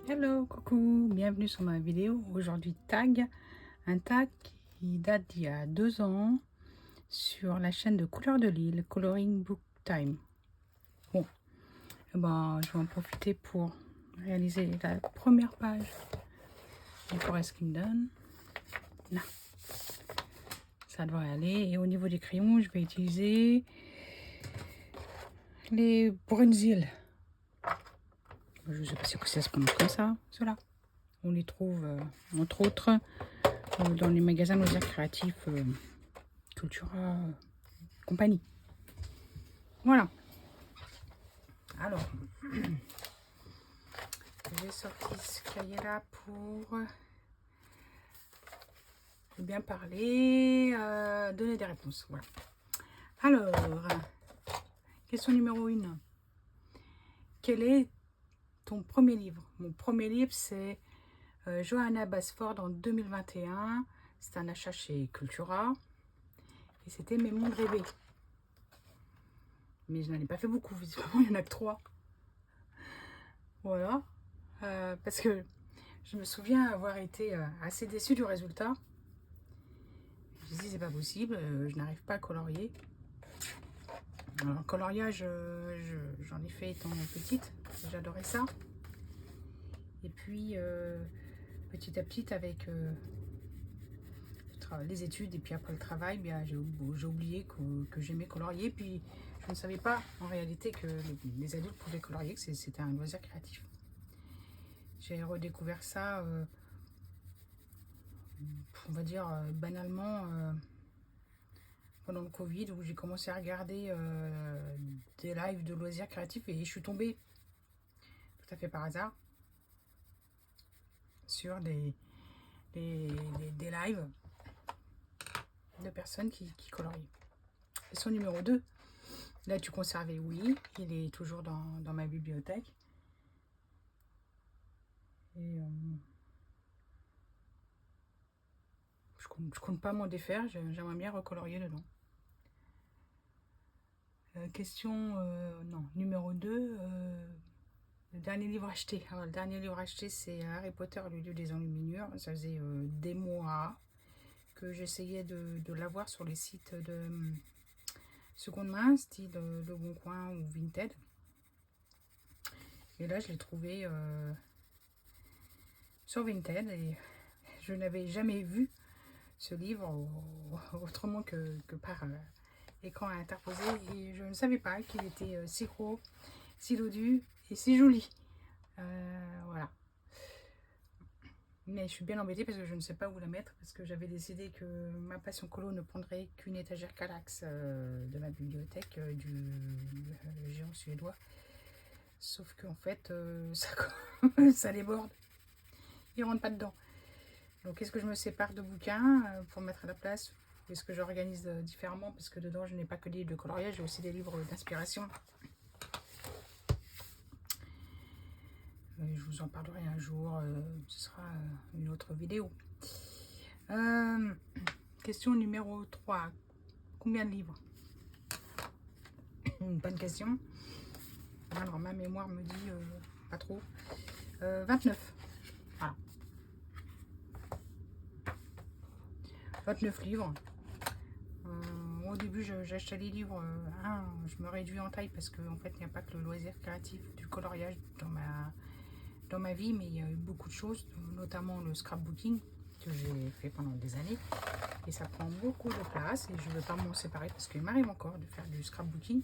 Hello, coucou, bienvenue sur ma vidéo. Aujourd'hui, un tag qui date d'il y a 2 ans sur la chaîne de Couleur de Lille, Coloring Book Time. Bon, eh ben, je vais en profiter pour réaliser la première page du Forest Kingdom. Là, ça devrait aller. Et au niveau des crayons, je vais utiliser les Brunzil. Je ne sais pas si ça se prononce comme ça, ceux-là. On les trouve, entre autres, dans les magasins loisirs créatifs, Cultura, compagnie. Voilà. Alors, j'ai sorti ce cahier-là pour bien parler, donner des réponses. Voilà. Alors, question numéro 1. Quel est ton premier livre? Mon premier livre, c'est Johanna Basford en 2021. C'est un achat chez Cultura. Et c'était Mes mondes rêvés. Mais je n'en ai pas fait beaucoup, visiblement, il n'y en a que 3. Voilà. Parce que je me souviens avoir été assez déçue du résultat. Je me dis, c'est pas possible, je n'arrive pas à colorier. Alors, coloriage, j'en ai fait étant petite, j'adorais ça. Et puis, petit à petit, avec les études et puis après le travail, bien, j'ai oublié que j'aimais colorier. Puis, je ne savais pas en réalité que les adultes pouvaient colorier, que c'était un loisir créatif. J'ai redécouvert ça, on va dire, banalement, pendant le Covid, où j'ai commencé à regarder des lives de loisirs créatifs et je suis tombée tout à fait par hasard sur des lives de personnes qui colorient. Question numéro 2. L'as-tu conservé? Oui, il est toujours dans ma bibliothèque. Et je compte pas m'en défaire, j'aimerais bien recolorier dedans. Question non, numéro 2. Le dernier livre acheté. Alors, le dernier livre acheté, c'est Harry Potter, le lieu des enluminures. Ça faisait des mois que j'essayais de l'avoir sur les sites de seconde main, style Le Bon Coin ou Vinted. Et là, je l'ai trouvé sur Vinted et je n'avais jamais vu ce livre autrement que par écran interposé. Et je ne savais pas qu'il était si gros, si dodu et si joli. Voilà. Mais je suis bien embêtée parce que je ne sais pas où la mettre, parce que j'avais décidé que ma passion colo ne prendrait qu'une étagère Kallax de ma bibliothèque du géant suédois. Sauf qu'en fait, ça déborde. Il rentre pas dedans. Donc est-ce que je me sépare de bouquins pour mettre à la place, ou est-ce que j'organise différemment, parce que dedans je n'ai pas que des livres de coloriage, j'ai aussi des livres d'inspiration. Je vous en parlerai un jour, ce sera une autre vidéo. Question numéro 3. Combien de livres? Une bonne question. Alors ma mémoire me dit pas trop. 29. Voilà. 29 livres. Au début, j'achetais les livres. Je me réduis en taille parce qu'en fait, il n'y a pas que le loisir créatif du coloriage dans ma vie, mais il y a eu beaucoup de choses, notamment le scrapbooking que j'ai fait pendant des années. Et ça prend beaucoup de place et je ne veux pas m'en séparer parce qu'il m'arrive encore de faire du scrapbooking.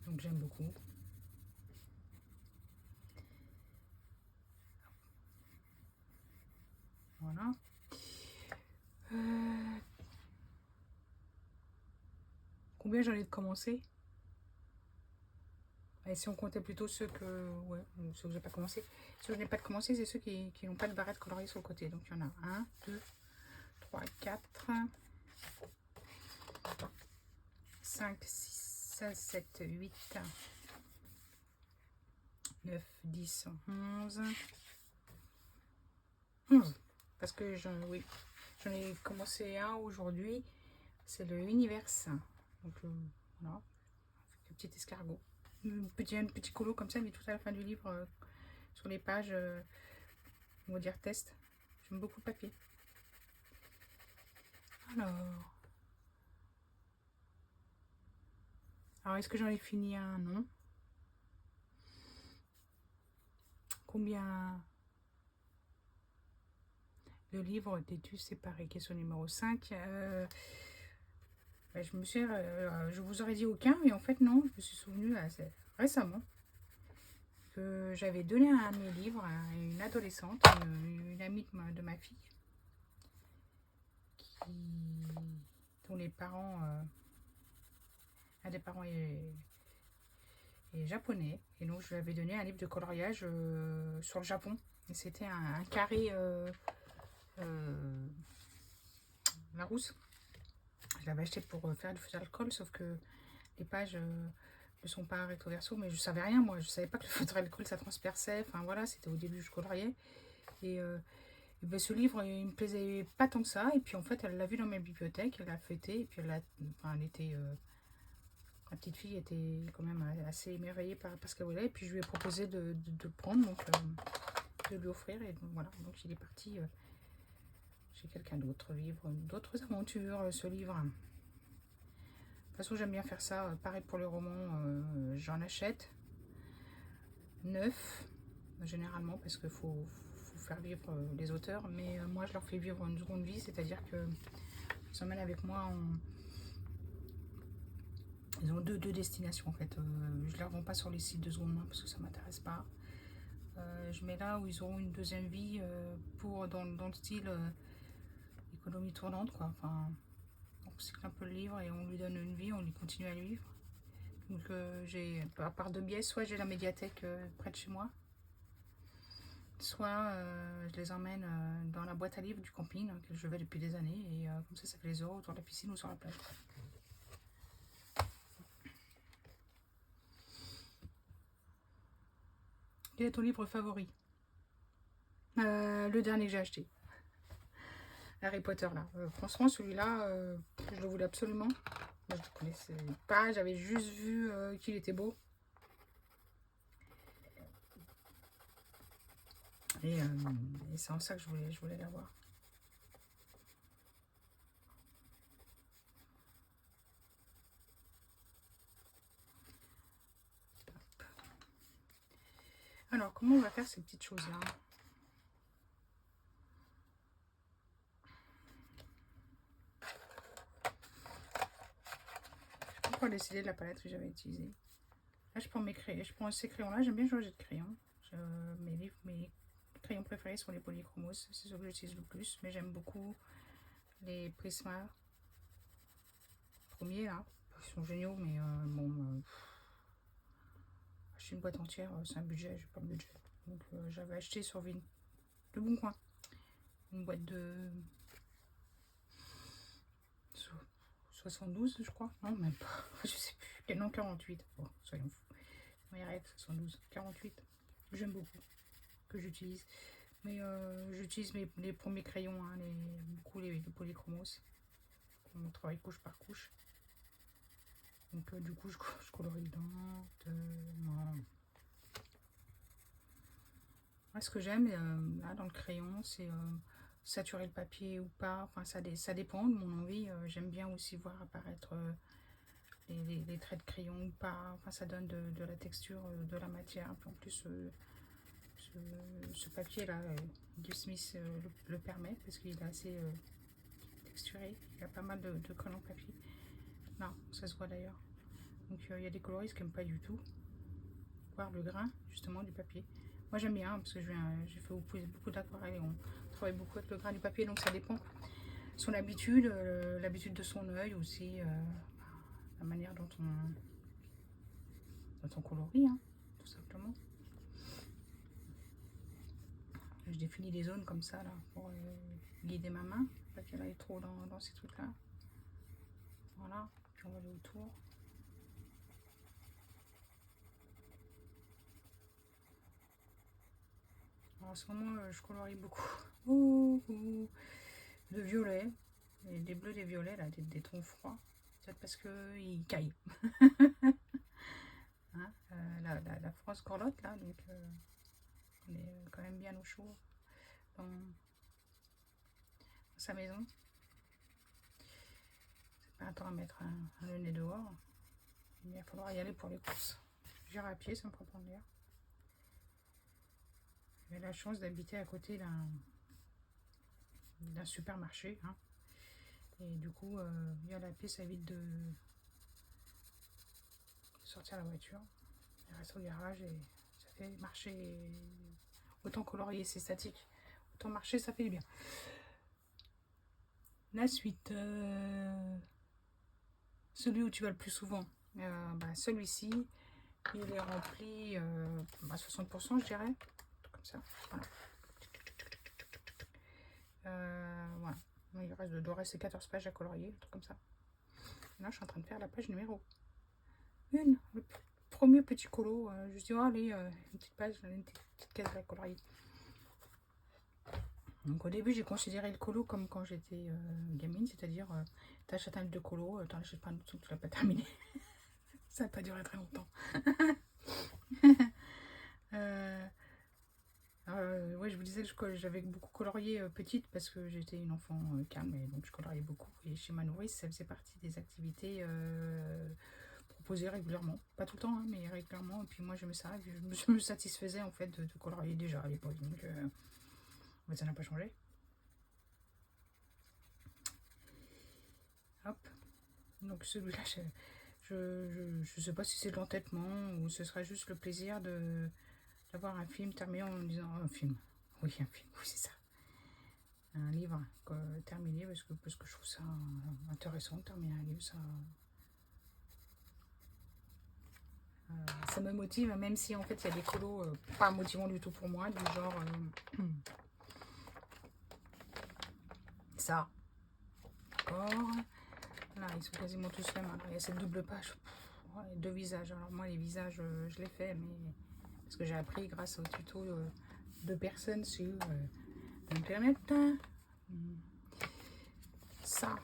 Donc j'aime beaucoup. Voilà. Combien j'en ai de commencer? Et si on comptait plutôt ceux que, ouais, ceux que j'ai pas commencé. Ceux que je n'ai pas commencé, c'est ceux qui n'ont pas de barrette coloriée sur le côté. Donc il y en a 1, 2, 3, 4, 5, 6, 7, 8, 9, 10, 11. 11. Parce que oui, j'en ai commencé un aujourd'hui. C'est le Univers. Donc voilà, le petit escargot. Un petit colo comme ça, mais tout à la fin du livre, sur les pages, on va dire test. J'aime beaucoup le papier. Alors est-ce que j'en ai fini un? Non. Combien de livres t'es-tu séparé? Question numéro 5. Je vous aurais dit aucun, mais en fait non, je me suis souvenu assez récemment que j'avais donné un de mes livres à une adolescente, une amie de ma fille, dont les parents, un des parents est japonais, et donc je lui avais donné un livre de coloriage sur le Japon. Et c'était un carré Larousse. Je l'avais acheté pour faire du feu d'alcool, sauf que les pages ne sont pas recto verso, mais je savais rien, moi. Je savais pas que le feu d'alcool ça transperçait. Enfin voilà, c'était au début, je coloriais. Et, ben, ce livre, il me plaisait pas tant que ça. Et puis en fait, elle l'a vu dans ma bibliothèque, elle l'a fêté, et puis elle était. Ma petite fille était quand même assez émerveillée par ce qu'elle voulait. Et puis je lui ai proposé de le prendre, donc de lui offrir. Et donc, voilà, donc il est parti chez quelqu'un d'autre, vivre d'autres aventures, ce livre. De toute façon, j'aime bien faire ça. Pareil pour les romans, j'en achète neuf, généralement, parce qu'il faut faire vivre les auteurs. Mais moi, je leur fais vivre une seconde vie, c'est-à-dire que je les emmène avec moi Ils ont deux destinations en fait. Je ne les revends pas sur les sites de seconde main parce que ça ne m'intéresse pas. Je mets là où ils auront une deuxième vie dans le style économie tournante quoi. Enfin, on recycle un peu le livre et on lui donne une vie, on lui continue à le vivre. Donc j'ai, à part deux biais, soit j'ai la médiathèque près de chez moi, soit je les emmène dans la boîte à livres du camping que je vais depuis des années et comme ça fait les heures autour de la piscine ou sur la plage. Quel est ton livre favori? Le dernier que j'ai acheté. Harry Potter là. Franchement celui-là, je le voulais absolument. Moi, je ne connaissais pas, j'avais juste vu qu'il était beau. Et c'est en ça que je voulais l'avoir. Alors, comment on va faire ces petites choses-là? Je peux pas décider de la palette que j'avais utilisée. Là, je prends ces crayons-là. J'aime bien changer de crayon. Mes crayons préférés sont les polychromos. C'est ceux que j'utilise le plus. Mais j'aime beaucoup les Prisma premiers, là. Ils sont géniaux, mais bon... acheter une boîte entière, c'est un budget. J'ai pas le budget. Donc, j'avais acheté sur Le Bon Coin une boîte de 72, je crois. Non, même pas. Je sais plus. Non, 48. Bon, soyons fous. MyRF 72, 48. J'aime beaucoup. Que j'utilise. Mais j'utilise les premiers crayons, hein, beaucoup les polychromos. On travaille couche par couche. Donc du coup, je colorie lentement. Moi, ce que j'aime là dans le crayon, c'est saturer le papier ou pas. Enfin, ça dépend de mon envie. J'aime bien aussi voir apparaître les traits de crayon ou pas. Enfin, ça donne de la texture, de la matière. En plus, ce papier là, Gift Smith le permet parce qu'il est assez texturé. Il y a pas mal de crayons papier. Non, ça se voit d'ailleurs. Donc il y a des coloristes qui n'aiment pas du tout voir le grain justement du papier. Moi j'aime bien parce que j'ai fait beaucoup d'aquarelles et on travaille beaucoup avec le grain du papier, donc ça dépend son habitude, l'habitude de son œil aussi, la manière dont on colorie, hein, tout simplement. Je définis des zones comme ça là pour guider ma main, pas qu'elle aille trop dans ces trucs là. Voilà, puis on va aller autour. En ce moment, je colorie beaucoup de violet, et des bleus, des violets, là, des tons froids. Peut-être parce qu'ils caillent. Hein, la France Corlotte là, donc on est quand même bien au chaud dans sa maison. C'est pas un temps à mettre le nez dehors, mais il va falloir y aller pour les courses. J'irai à pied, ça me fera prendre l'air. J'ai la chance d'habiter à côté d'un supermarché, hein. Et du coup, y aller à pied, ça évite de sortir la voiture. Elle reste au garage et ça fait marcher. Autant colorier, c'est statique. Autant marcher, ça fait du bien. La suite, celui où tu vas le plus souvent, celui-ci, il est rempli à 60%, je dirais. Comme ça, voilà. Voilà. Il reste 14 pages à colorier, un truc comme ça. Là, je suis en train de faire la page numéro 1. Le premier petit colo. Je dis, oh, allez, une petite page, une petite case à colorier. Donc au début, j'ai considéré le colo comme quand j'étais gamine, c'est-à-dire tu achètes un livre de colo, tu n'achètes pas un autre, tu l'as pas terminé. Ça n'a pas duré très longtemps. Ouais, je vous disais que j'avais beaucoup colorié petite parce que j'étais une enfant calme et donc je coloriais beaucoup. Et chez ma nourrice, ça faisait partie des activités proposées régulièrement. Pas tout le temps, hein, mais régulièrement. Et puis moi, j'aimais ça. Je me satisfaisais en fait de colorier déjà à l'époque. Donc ça n'a pas changé. Hop. Donc celui-là, je sais pas si c'est de l'entêtement ou ce serait juste le plaisir d'avoir un film terminé en disant un film. Oui, un film, oui, c'est ça. Un livre terminé parce que je trouve ça intéressant de terminer un livre. Ça me motive, même si en fait il y a des colos pas motivants du tout pour moi, du genre ça. D'accord. Là, ils sont quasiment tous les mêmes. Il y a cette double page. Ouais, 2 visages. Alors moi les visages je les fais, mais parce que j'ai appris grâce au tuto de personnes sur internet. Ça,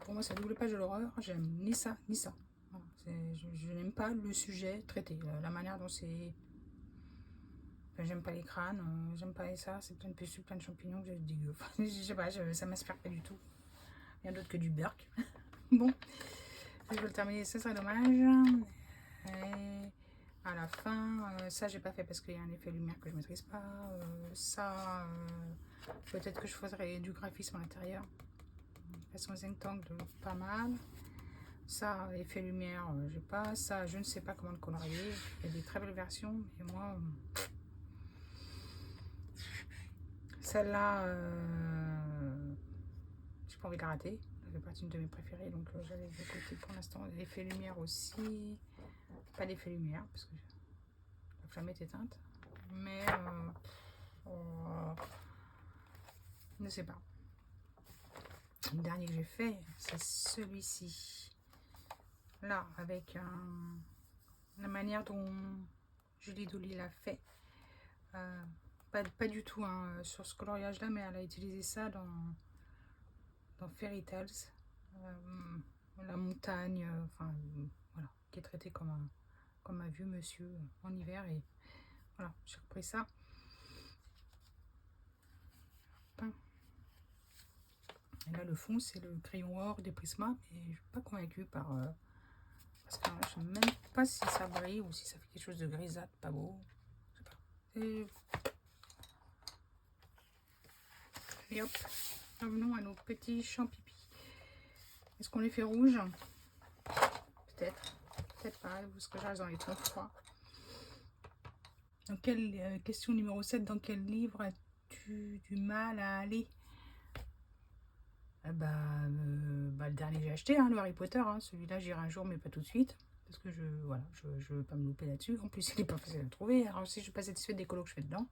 pour moi c'est la double page de l'horreur. J'aime ni ça ni ça. Voilà, je n'aime pas le sujet traité, la manière dont c'est. Enfin, j'aime pas les crânes, j'aime pas ça, c'est plein de pustules, plein de champignons, que j'ai dégueu. Enfin, je sais pas, ça m'inspire pas du tout. Rien d'autre que du burk. Bon, je vais le terminer, ça serait dommage. Et à la fin, ça j'ai pas fait parce qu'il y a un effet lumière que je maîtrise pas. Ça, peut-être que je ferai du graphisme à l'intérieur. Façon Zentangle, pas mal. Ça, effet lumière, j'ai pas. Ça, je ne sais pas comment le colorier. Il y a des très belles versions, mais moi, celle-là, j'ai pas envie de la rater. Ça fait partie de mes préférées, donc j'allais de côté pour l'instant. L'effet lumière aussi. Pas d'effet lumière, parce que la flamme est éteinte. Mais, je ne sais pas. Le dernier que j'ai fait, c'est celui-ci. Là, avec la manière dont Julie Dolly l'a fait. Pas du tout hein, sur ce coloriage là, mais elle a utilisé ça dans Fairy Tales, la montagne, enfin voilà, qui est traité comme un vieux monsieur en hiver, et voilà, j'ai repris ça. Et là le fond c'est le crayon or des Prisma, mais je suis pas convaincue par parce que je sais même pas si ça brille ou si ça fait quelque chose de grisâtre, pas beau, je sais pas. Et hop, revenons à nos petits champignons. Est-ce qu'on les fait rouges? Peut-être, peut-être pas, parce que là, j'en ai trop froid. Dans quelle question numéro 7, dans quel livre as-tu du mal à aller? Le dernier que j'ai acheté, hein, le Harry Potter, hein, celui-là j'irai un jour, mais pas tout de suite. Parce que je veux pas me louper là-dessus. En plus, il n'est pas facile à trouver. Alors, si je suis pas satisfaite des colos que je fais dedans.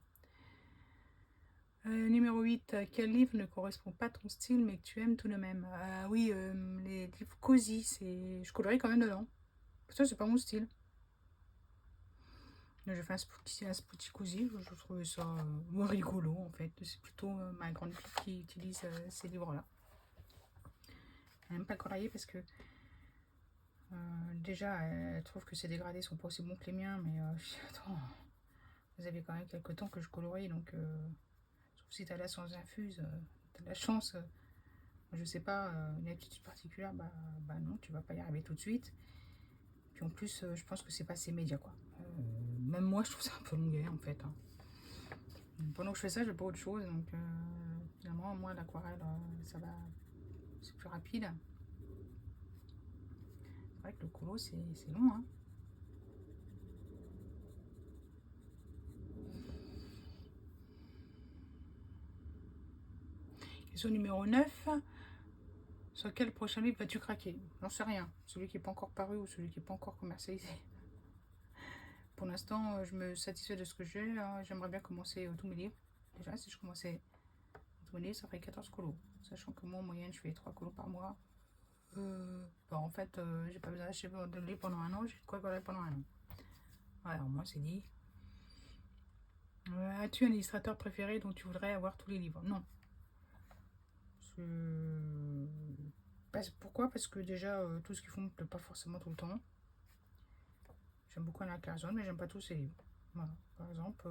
Numéro 8, quel livre ne correspond pas à ton style mais que tu aimes tout de même? Oui, les livres cosy, je colorie quand même dedans. Ça, c'est pas mon style. J'ai fait un petit cosy, je trouvais ça rigolo en fait. C'est plutôt ma grande fille qui utilise ces livres-là. Elle n'aime pas colorier parce que déjà, elle trouve que ces dégradés sont pas aussi bons que les miens, mais je dis, attends, vous avez quand même quelques temps que je colorie, donc sauf si tu as la sans infuse, tu as de la chance, je sais pas, une attitude particulière, bah non, tu vas pas y arriver tout de suite. Puis en plus, je pense que c'est pas assez média, quoi. Même moi, je trouve ça un peu longuet, en fait, hein. Pendant que je fais ça, j'ai pas autre chose, donc finalement, moi, l'aquarelle, ça va, c'est plus rapide. C'est vrai que le colo, c'est long, hein. Question numéro 9. Sur quel prochain livre vas-tu craquer? J'en sais rien. Celui qui n'est pas encore paru ou celui qui n'est pas encore commercialisé. Pour l'instant, je me satisfais de ce que j'ai. J'aimerais bien commencer tous mes livres. Déjà, si je commençais tous mes livres, ça ferait 14 colos. Sachant que moi, en moyenne, je fais 3 colos par mois. En fait, j'ai pas besoin d'acheter de livres pendant un an. J'ai de quoi coller pendant un an. Voilà, au moins, c'est dit. As-tu un illustrateur préféré dont tu voudrais avoir tous les livres? Non. Pourquoi? Parce que déjà, tout ce qu'ils font ne me plaît pas forcément tout le temps. J'aime beaucoup Anna Clason, mais j'aime pas tous ses livres. Voilà. Par exemple,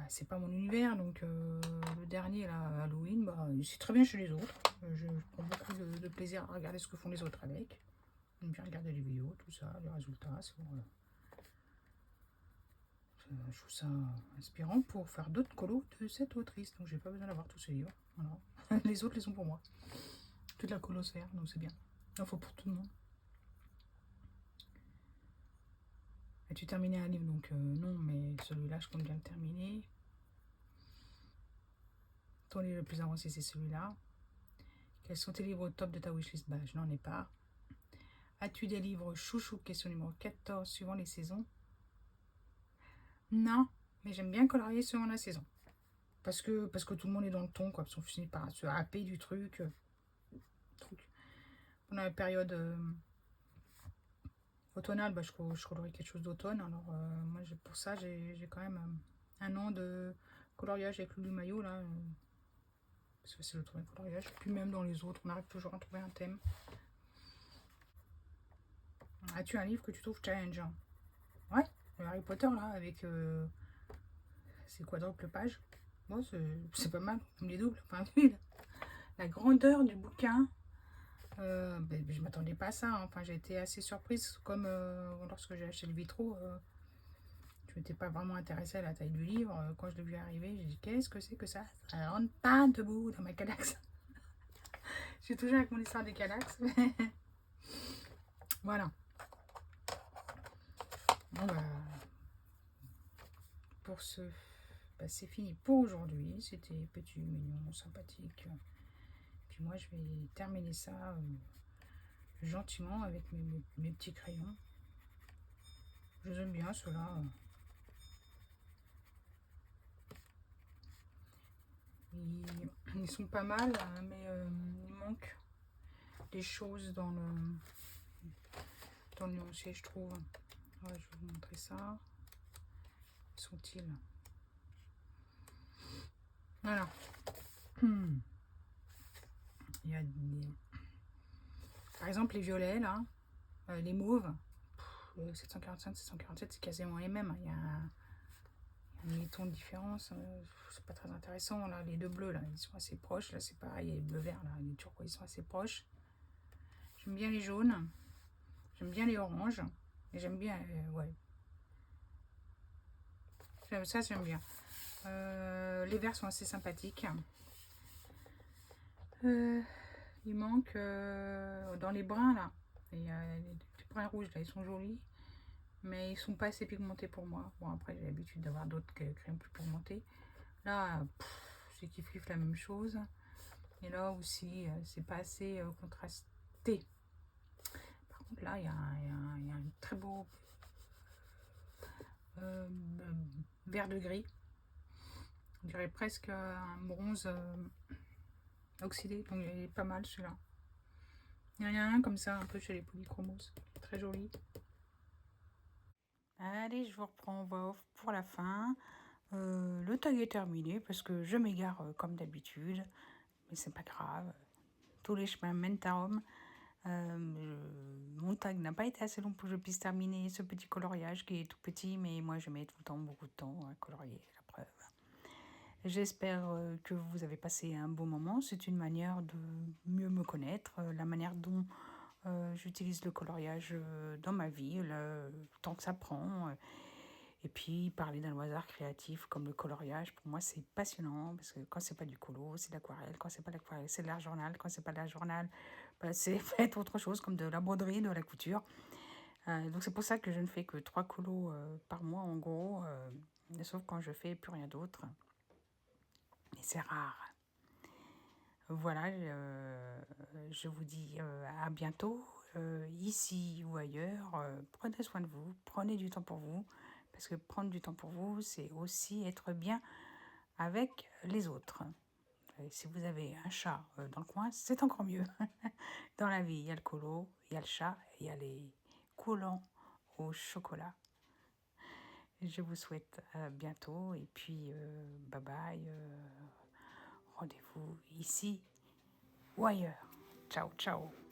c'est pas mon univers, donc le dernier, là, Halloween, c'est très bien chez les autres. Je prends beaucoup de plaisir à regarder ce que font les autres avec. J'aime bien regarder les vidéos, tout ça, les résultats. Je trouve ça inspirant pour faire d'autres colos de cette autrice. Donc j'ai pas besoin d'avoir tous ces livres. Voilà. Les autres les sont pour moi. Toute la colosphère, donc c'est bien. Il faut pour tout le monde. As-tu terminé un livre? Donc non, mais celui-là, je compte bien le terminer. Ton livre le plus avancé, c'est celui-là. Quels sont tes livres au top de ta wishlist? Je n'en ai pas. As-tu des livres chouchou? Question numéro 14, suivant les saisons. Non, mais j'aime bien colorier selon la saison. Parce que tout le monde est dans le ton, quoi. Parce qu'on finit par se happer du truc. Pendant la période automnale, je colorie quelque chose d'automne. Alors, moi, pour ça, j'ai quand même un an de coloriage avec Loulou Maillot, là. C'est facile de trouver un coloriage. Puis même dans les autres, on arrive toujours à trouver un thème. As-tu un livre que tu trouves challengeant? Ouais, Harry Potter, là, avec ses quadruples pages. Bon, c'est pas mal, comme les doubles. Enfin, la grandeur du bouquin, je m'attendais pas à ça, hein. Enfin, j'ai été assez surprise, comme lorsque j'ai acheté le Vitro. Je m'étais pas vraiment intéressée à la taille du livre. Quand je l'ai vu arriver, j'ai dit, qu'est-ce que c'est que ça? Ça rentre pas debout dans ma Calax. J'ai toujours avec mon histoire des Calax. Voilà. Bon, pour ce... c'est fini pour aujourd'hui. C'était petit, mignon, sympathique. Puis moi, je vais terminer ça gentiment avec mes petits crayons. Je les aime bien, ceux-là. Ils sont pas mal, mais il manque des choses dans le nuancier, je trouve. Ouais, je vais vous montrer ça. Où sont-ils? Voilà. Il y a par exemple les violets, là, les mauves. 745, 747, c'est quasiment les mêmes. Il y a un demi-ton de différence. C'est pas très intéressant. Là, les deux bleus, là, ils sont assez proches. Là, c'est pareil. Et les bleus verts, là, les turquoise, ils sont assez proches. J'aime bien les jaunes. J'aime bien les oranges. Et j'aime bien, ouais. Ça, j'aime bien. Les verts sont assez sympathiques. Il manque dans les bruns, là. Et, les bruns rouges, là, ils sont jolis. Mais ils sont pas assez pigmentés pour moi. Bon, après, j'ai l'habitude d'avoir d'autres crayons plus pigmentés. Là, c'est kiff la même chose. Et là aussi, c'est pas assez contrasté. Par contre, là, il y a un très beau vert de gris. On dirait presque un bronze oxydé. Donc, il est pas mal celui-là. Il y en a un comme ça, un peu chez les polychromos. Très joli. Allez, je vous reprends en voix off pour la fin. Le tag est terminé parce que je m'égare comme d'habitude. Mais c'est pas grave. Tous les chemins mènent à Rome. Mon mon tag n'a pas été assez long pour que je puisse terminer ce petit coloriage qui est tout petit, mais moi je mets tout le temps beaucoup de temps à colorier, la preuve. J'espère que vous avez passé un bon moment. C'est une manière de mieux me connaître, la manière dont j'utilise le coloriage dans ma vie, le temps que ça prend. Et puis, parler d'un loisir créatif comme le coloriage, pour moi, c'est passionnant parce que quand c'est pas du colo, c'est de l'aquarelle. Quand c'est pas de l'aquarelle, c'est de l'art journal. Quand c'est pas de l'art journal, bah, c'est peut-être autre chose comme de la broderie, de la couture. Donc, c'est pour ça que je ne fais que 3 colos par mois, en gros, sauf quand je fais plus rien d'autre. Et c'est rare. Voilà, je vous dis à bientôt, ici ou ailleurs. Prenez soin de vous, prenez du temps pour vous, parce que prendre du temps pour vous, c'est aussi être bien avec les autres. Et si vous avez un chat dans le coin, c'est encore mieux. Dans la vie, il y a le colo, il y a le chat, et il y a les collants au chocolat. Je vous souhaite à bientôt, et puis bye bye. Rendez-vous ici ou ailleurs. Ciao, ciao.